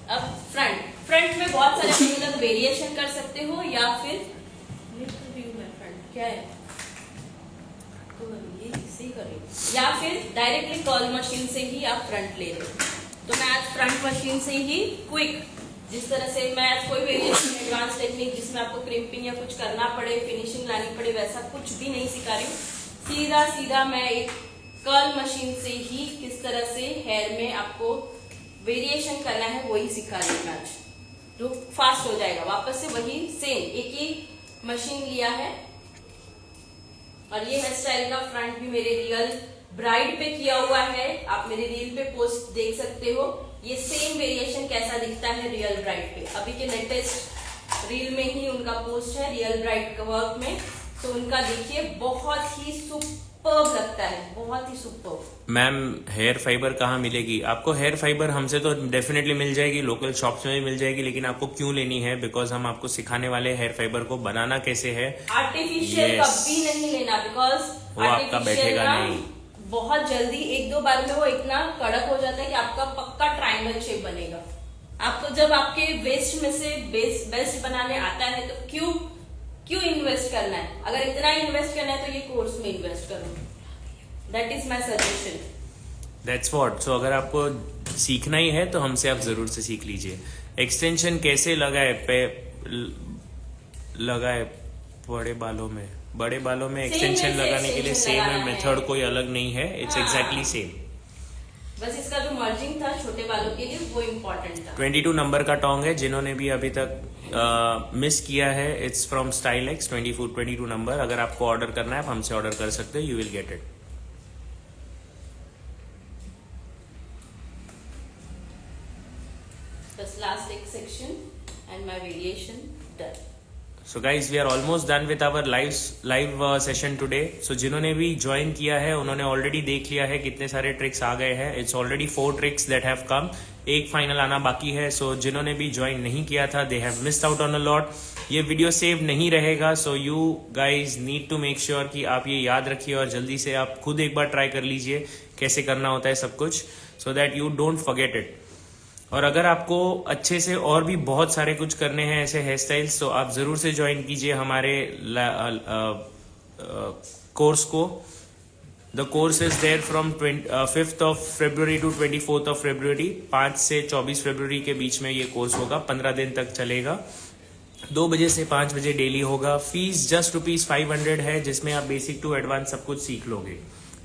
अब फ्रंट में बहुत सारे मतलब वेरिएशन कर सकते हो, या फिर क्या है तो ये इसे करें, या फिर डायरेक्टली कर्ल मशीन से ही आप फ्रंट ले रहे हो। तो मैं आज फ्रंट मशीन से ही क्विक, जिस तरह से मैं आज कोई वेरिएशन एडवांस टेक्निक जिसमें आपको क्रिम्पिंग या कुछ करना पड़े, फिनिशिंग लानी पड़े, वैसा कुछ भी नहीं सिखा रही हूँ। सीधा मैं एक कर्ल मशीन से ही किस तरह से हेयर में आपको वेरिएशन करना है वही सिखा रही हूँ आज, जो फास्ट हो जाएगा। वापस से वही सेम एक ही मशीन लिया है, और ये हेयर स्टाइल का फ्रंट भी मेरे रियल ब्राइड पे किया हुआ है। आप मेरे रील पे पोस्ट देख सकते हो, ये सेम वेरिएशन कैसा दिखता है रियल ब्राइड पे। अभी के लेटेस्ट रील में ही उनका पोस्ट है रियल ब्राइड का वर्क में, तो उनका देखिए बहुत ही सुपर्ब लगता है, बहुत ही सुपर्ब। मैम हेयर फाइबर कहाँ मिलेगी आपको? हेयर फाइबर हमसे तो डेफिनेटली मिल जाएगी, लोकल शॉप्स में भी मिल जाएगी, लेकिन आपको क्यों लेनी है? बिकॉज हम आपको सिखाने वाले हेयर फाइबर को बनाना कैसे है। Artificial Yes. कभी नहीं लेना, बिकॉज वो आपका बैठेगा नहीं। बहुत जल्दी 1-2 बार में वो इतना कड़क हो जाता है कि आपका पक्का ट्रायंगल शेप बनेगा। आपको जब आपके वेस्ट में से बेस्ट बनाने आता है तो क्यों इन्वेस्ट करना है? अगर इतना इन्वेस्ट करना है तो ये कोर्स में इन्वेस्ट करो। That is my suggestion. That's what. So अगर आपको सीखना ही है तो हमसे आप जरूर से सीख लीजिए। एक्सटेंशन कैसे लगाए बड़े बालों में एक्सटेंशन लगाने के लिए सेम है मेथड, कोई अलग नहीं है। It's exactly same. बस इसका जो मर्जिंग था छोटे बालों के लिए वो इम्पोर्टेंट था। 22 नंबर का टोंग है, जिन्होंने भी अभी तक मिस किया है, इट्स फ्रॉम स्टाइलेक्स 22 नंबर। अगर आपको ऑर्डर करना है आप हमसे ऑर्डर कर सकते हो, यू विल गेट इट। बस लास्ट एक section and my variation done. So guys we are almost done with our live session today. So जिन्होंने भी ज्वाइन किया है उन्होंने ऑलरेडी देख लिया है कितने सारे ट्रिक्स आ गए हैं। It's already 4 tricks that have come एक फाइनल आना बाकी है. सो जिन्होंने भी ज्वाइन नहीं किया था, they have missed out on a lot. ये वीडियो सेव नहीं रहेगा, so you guys need to make sure कि आप ये याद रखिए और जल्दी से आप खुद एक बार ट्राई कर लीजिए कैसे करना होता है सब कुछ, so that you don't forget it. और अगर आपको अच्छे से और भी बहुत सारे कुछ करने हैं ऐसे हेयर स्टाइल्स, तो आप जरूर से ज्वाइन कीजिए हमारे कोर्स को. The course is there from 5th of February to 24th of February. 5 से 24 फरवरी के बीच में ये कोर्स होगा. 15 दिन तक चलेगा. 2 बजे से 5 बजे डेली होगा. फीस जस्ट ₹500 है, जिसमें आप बेसिक टू एडवांस सब कुछ सीख लोगे.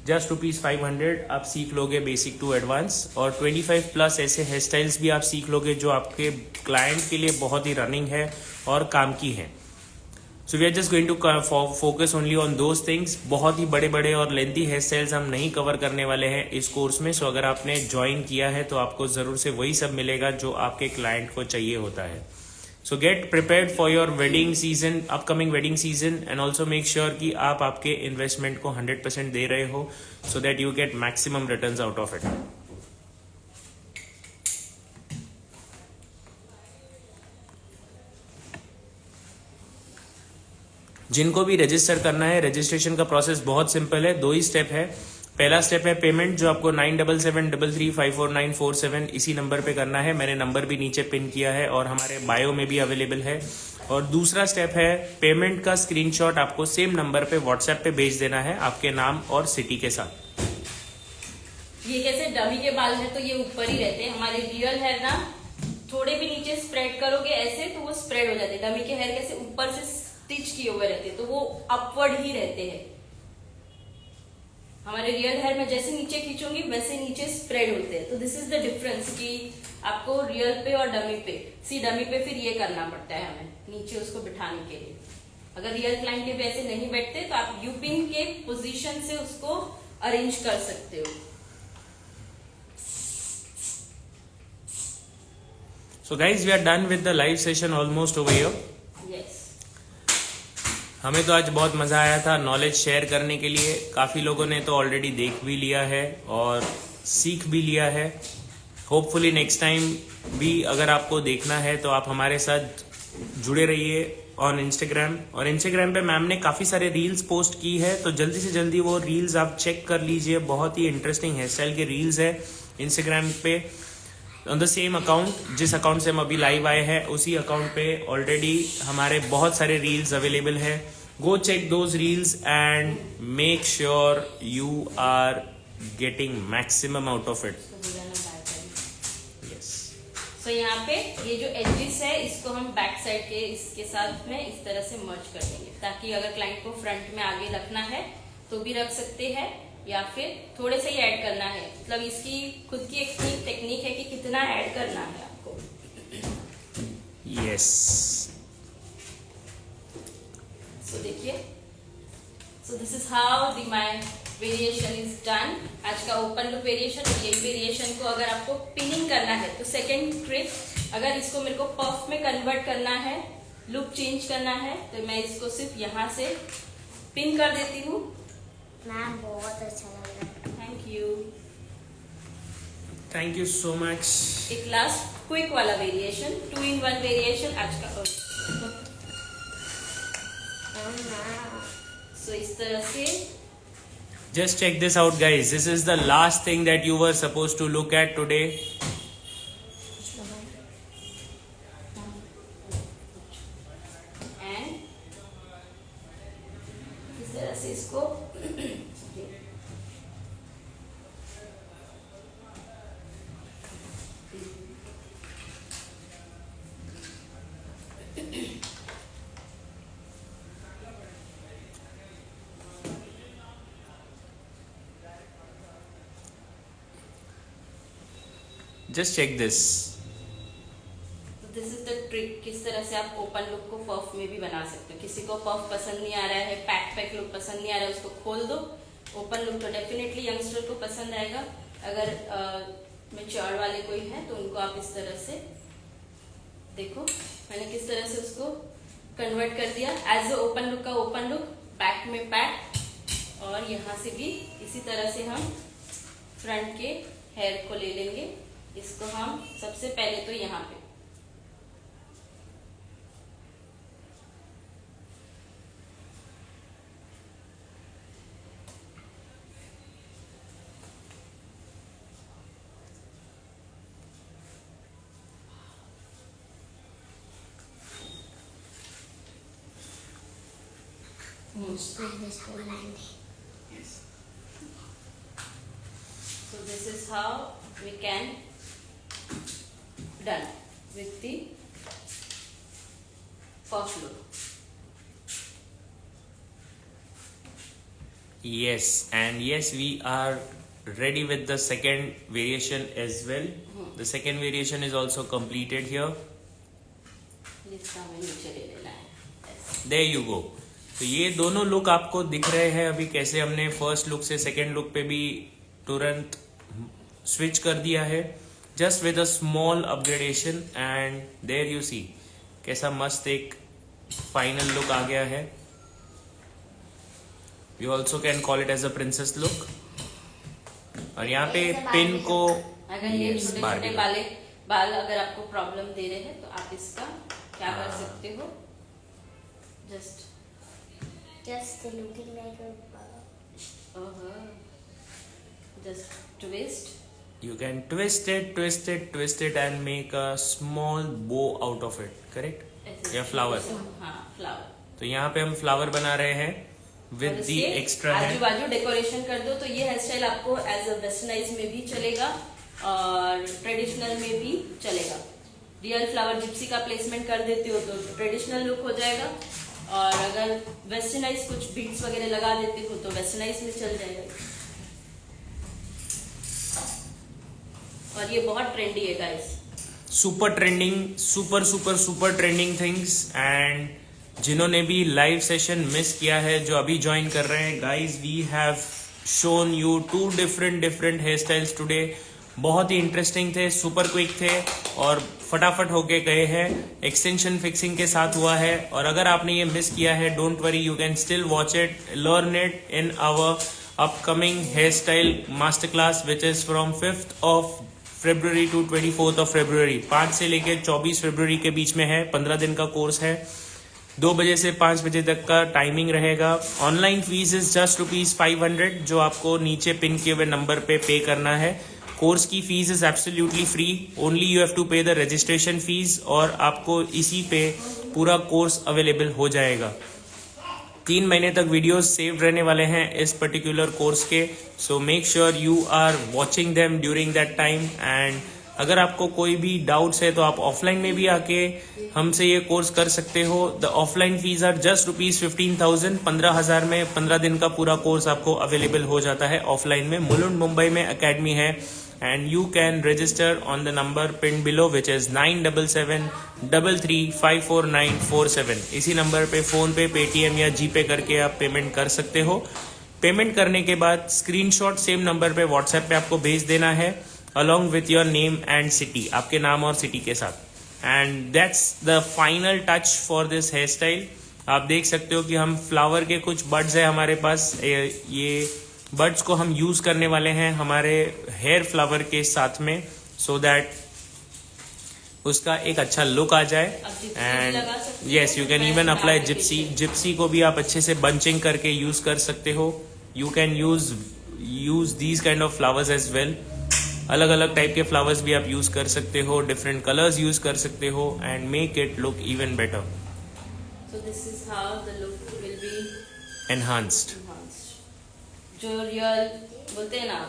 जस्ट ₹500 आप सीख लोगे बेसिक टू एडवांस, और 25+ ऐसे हेयर स्टाइल्स भी आप सीख लोगे जो आपके क्लाइंट के लिए बहुत ही रनिंग है और काम की है. So we are just going to focus only on those things. बहुत ही बड़े बड़े और लेंथी हेयर स्टाइल्स हम नहीं कवर करने वाले हैं इस कोर्स में. सो अगर आपने ज्वाइन किया है तो आपको जरूर से वही सब मिलेगा जो आपके क्लाइंट को चाहिए होता है. So get prepared for your wedding season, upcoming wedding season, and also make sure कि आप आपके investment को 100% दे रहे हो, so that you get maximum returns out of it. जिनको भी रजिस्टर करना है, रजिस्ट्रेशन का प्रोसेस बहुत सिंपल है. 2 ही स्टेप है. पहला स्टेप है पेमेंट, जो आपको 9773354947 इसी नंबर पे करना है. मैंने नंबर भी नीचे पिन किया है और हमारे बायो में भी अवेलेबल है. और दूसरा स्टेप है पेमेंट का स्क्रीनशॉट आपको सेम नंबर पे व्हाट्सएप पे भेज देना है आपके नाम और सिटी के साथ. ये कैसे डमी के बाल है तो ये ऊपर ही रहते हैं. हमारे रियल हेयर ना थोड़े भी नीचे स्प्रेड करोगे ऐसे तो वो स्प्रेड हो जाते हैं. डमी के हेयर कैसे ऊपर से स्टिच किए हुए रहते हैं तो वो अपवर्ड ही रहते हैं. हमारे रियल हेयर में जैसे नीचे खींचोगी वैसे नीचे स्प्रेड होते हैं. तो दिस इज द डिफरेंस कि आपको रियल पे और डमी पे. डमी पे फिर ये करना पड़ता है हमें नीचे उसको बिठाने के लिए. अगर रियल क्लाइंट के पे ऐसे नहीं बैठते तो आप यूपिन के पोजीशन से उसको अरेंज कर सकते हो. So guys, we are done with the live session almost over here. Yes. हमें तो आज बहुत मजा आया था नॉलेज शेयर करने के लिए. काफी लोगों ने तो ऑलरेडी देख भी लिया है और सीख भी लिया है. होपफुली नेक्स्ट टाइम भी अगर आपको देखना है तो आप हमारे साथ जुड़े रहिए ऑन इंस्टाग्राम. और इंस्टाग्राम पे मैम ने काफी सारे रील्स पोस्ट की है, तो जल्दी से जल्दी वो रील्स आप चेक कर लीजिए. बहुत ही इंटरेस्टिंग हेयर स्टाइल के रील्स है इंस्टाग्राम पे ऑन द सेम अकाउंट. जिस अकाउंट से हम अभी लाइव आए हैं उसी अकाउंट पे ऑलरेडी हमारे बहुत सारे रील्स अवेलेबल है. Go check those reels and make sure you are getting maximum out of it. तो यहाँ पे ये जो एजेस है इसको हम बैक साइड के इसके साथ में इस तरह से मर्ज कर देंगे, ताकि अगर क्लाइंट को फ्रंट में आगे रखना है तो भी रख सकते हैं, या फिर थोड़े से ही ऐड करना है. मतलब इसकी खुद की एक टेक्निक है कि कितना ऐड करना है आपको. यस. सो देखिए, सो this is how the my variation is done. आज का ओपन लुक वेरिएशन. यही वेरिएशन को अगर आपको पिनिंग करना है तो सेकेंड ट्रिक, अगर इसको मेरे को पफ में कन्वर्ट करना है, लुक चेंज करना है, तो मैं इसको सिर्फ यहाँ से पिन कर देती हूँ. मैम बहुत अच्छा लग रहा है. Thank you. Thank you so much. एक लास्ट क्विक वाला वेरिएशन, 2-in-1 वेरिएशन आज का. सो इस तरह से Just check this out guys. This is the last thing that you were supposed to look at today. And इस तरह से इसको Just check this. This is the trick. किस तरह से आप ओपन लुक को पफ में भी बना सकते हो. किसी को पफ पसंद नहीं आ रहा है, पैक लुक पसंद नहीं आ रहा है, उसको खोल दो. ओपन लुक तो डेफिनेटली यंगस्टर को पसंद आएगा. अगर मैच्योर वाले कोई है तो उनको आप इस तरह से देखो, मैंने किस तरह से उसको कन्वर्ट कर दिया एज अ ओपन लुक का ओपन लुक, बैक में पैक. और यहाँ से भी इसी तरह से हम फ्रंट के हेयर को ले लेंगे इसको हम सबसे पहले तो यहाँ पे This one and So this is how we can done with the puff look. Yes, and yes, we are ready with the second variation as well. The second variation is also completed here. जिसका हमें नीचे ले लेना है. Yes. There you go. तो ये दोनों look आपको दिख रहे हैं अभी कैसे हमने फर्स्ट लुक से सेकेंड लुक पे भी तुरंत स्विच कर दिया है, just with a small upgradation. And there you see कैसा मस्त एक फाइनल लुक आ गया है. You also can call it as a princess look. और यहाँ पे पिन को अगर ये Yes, छोटे Barbie छोटे look. बाल अगर आपको प्रॉब्लम दे रहे हैं तो आप इसका क्या कर हाँ. सकते हो, just just looking like a twist. you can twist it and make a small bow out of it, correct? या flower. हाँ, फ्लावर. तो यहाँ पे हम फ्लावर बना रहे हैं विद दी एक्स्ट्रा आजू हैंड. बाजू डेकोरेशन कर दो तो ये हेयर स्टाइल आपको एज अ वेस्टर्नाइज में भी चलेगा और ट्रेडिशनल में भी चलेगा. रियल फ्लावर जिप्सी का प्लेसमेंट कर देते हो तो ट्रेडिशनल लुक हो जाएगा, और अगर वेस्टर्नाइज कुछ बीट्स वगैरह लगा देते हो तो वेस्टर्नाइज में चल जाएगा. और ये बहुत ट्रेंडी है guys. Super trending, super trending things. And जिन्होंने भी लाइव सेशन मिस किया है, जो अभी ज्वाइन कर रहे हैं, guys we have shown you 2 different hair styles today. बहुत ही इंटरेस्टिंग थे, सुपर क्विक थे और फटाफट होके गए हैं. एक्सटेंशन फिक्सिंग के साथ हुआ है. और अगर आपने ये मिस किया है, don't worry, you can still watch it, learn it in our upcoming hair style master class which is from 5th of February to 24th of February. 5 से लेकर 24 फरवरी के बीच में है. 15 दिन का कोर्स है. 2 बजे से 5 बजे तक का टाइमिंग रहेगा. ऑनलाइन फीस इज जस्ट ₹500, जो आपको नीचे पिन किए हुए नंबर पे पे करना है. कोर्स की fees is absolutely free. Only you have to pay the registration fees और आपको इसी पे पूरा कोर्स अवेलेबल हो जाएगा. 3 महीने तक वीडियोस सेव्ड रहने वाले हैं इस पर्टिकुलर कोर्स के. So make sure you are watching them during that time. And अगर आपको कोई भी डाउट्स है तो आप ऑफलाइन में भी आके हमसे ये कोर्स कर सकते हो. The offline fees are just ₹15,000. 15,000 में 15 दिन का पूरा कोर्स आपको अवेलेबल हो जाता है ऑफलाइन में. मुलुंड मुंबई में अकेडमी है. And you can register on the number pinned below, which is 9773354947. इसी नंबर पे फोन पे, पेटीएम या जीपे करके आप पेमेंट कर सकते हो. पेमेंट करने के बाद स्क्रीनशॉट सेम नंबर पे व्हाट्सएप पे आपको भेज देना है, along with your name and city, आपके नाम और सिटी के साथ. And that's the final touch for this hairstyle. आप देख सकते हो कि हम फ्लावर के कुछ बड्स है हमारे पास. ये बर्ड्स को हम यूज करने वाले हैं हमारे हेयर फ्लावर के साथ में, सो दैट उसका एक अच्छा लुक आ जाए. And yes, you can even apply Gypsy को भी आप अच्छे से बंचिंग करके यूज कर सकते हो. You can use these kind of flowers as well. अलग अलग टाइप के फ्लावर्स भी आप यूज कर सकते हो, डिफरेंट कलर्स यूज कर सकते हो, and make it look even better. So this is how the look will be enhanced. जो रियल बोलते हैं ना,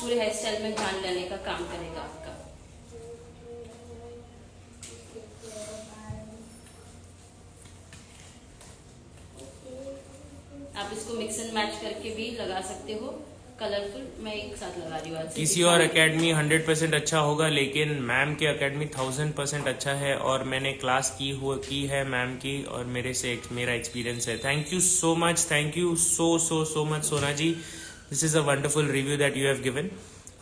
पूरे हेयर स्टाइल में जान लेने का काम करेगा आपका. आप इसको मिक्स एंड मैच करके भी लगा सकते हो. कलरफुल मैं एक साथ लगा रही हूँ. किसी और एकेडमी 100% अच्छा होगा, लेकिन मैम की एकेडमी 1000% अच्छा है. और मैंने क्लास की है मैम की, और मेरा एक्सपीरियंस है. Thank you so much. Thank you so much Sona ji. This is a wonderful review that you have given.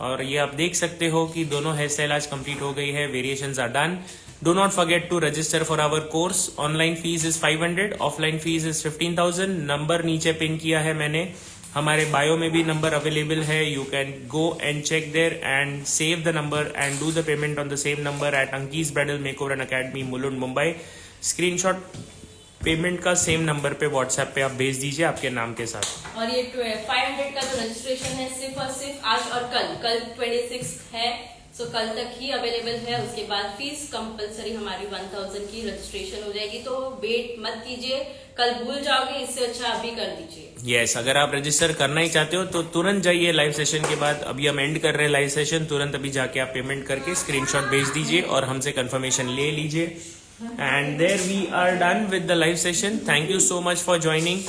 और ये आप देख सकते हो कि दोनों हेयर स्टाइल आज कंप्लीट हो गई है. Variations are done. Do not forget to register for our course. Online fees is 500, offline fees is 15,000. Number नीचे पिन किया है मैंने. हमारे बायो में भी नंबर अवेलेबल है. You can go and check there and save the number and do the payment on the same number at Anki's bridal makeover and academy Mulund Mumbai. Screenshot payment का same number पे WhatsApp पे आप भेज दीजिए आपके नाम के साथ. और ये 500 का जो रजिस्ट्रेशन है सिर्फ और सिर्फ आज और कल 26 है, सो कल तक ही अवेलेबल है. उसके बाद फीस कंपलसरी हमारी 1000 की रजिस्ट्रेशन हो जाएगी, तो वेट मत कीजिए, कल भूल जाओगे, इससे अच्छा अभी कर दीजिए. यस, अगर आप रजिस्टर करना ही चाहते हो तो तुरंत जाइए. लाइव सेशन के बाद अभी हम एंड कर रहे हैं लाइव सेशन, तुरंत अभी जाके आप पेमेंट करके स्क्रीनशॉट भेज दीजिए और हमसे कंफर्मेशन ले लीजिए. And there we are done with the live session. Thank you so much for joining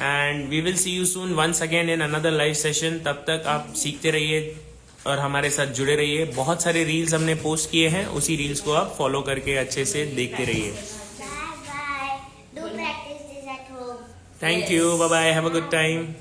and we will see you soon once again in another live session. तब तक आप सीखते रहिए और हमारे साथ जुड़े रहिए. बहुत सारे रील्स हमने पोस्ट किए हैं, उसी रील्स को आप फॉलो करके अच्छे से देखते रहिए. Bye bye. Do practice this at home. Thank you, bye bye, have a good time.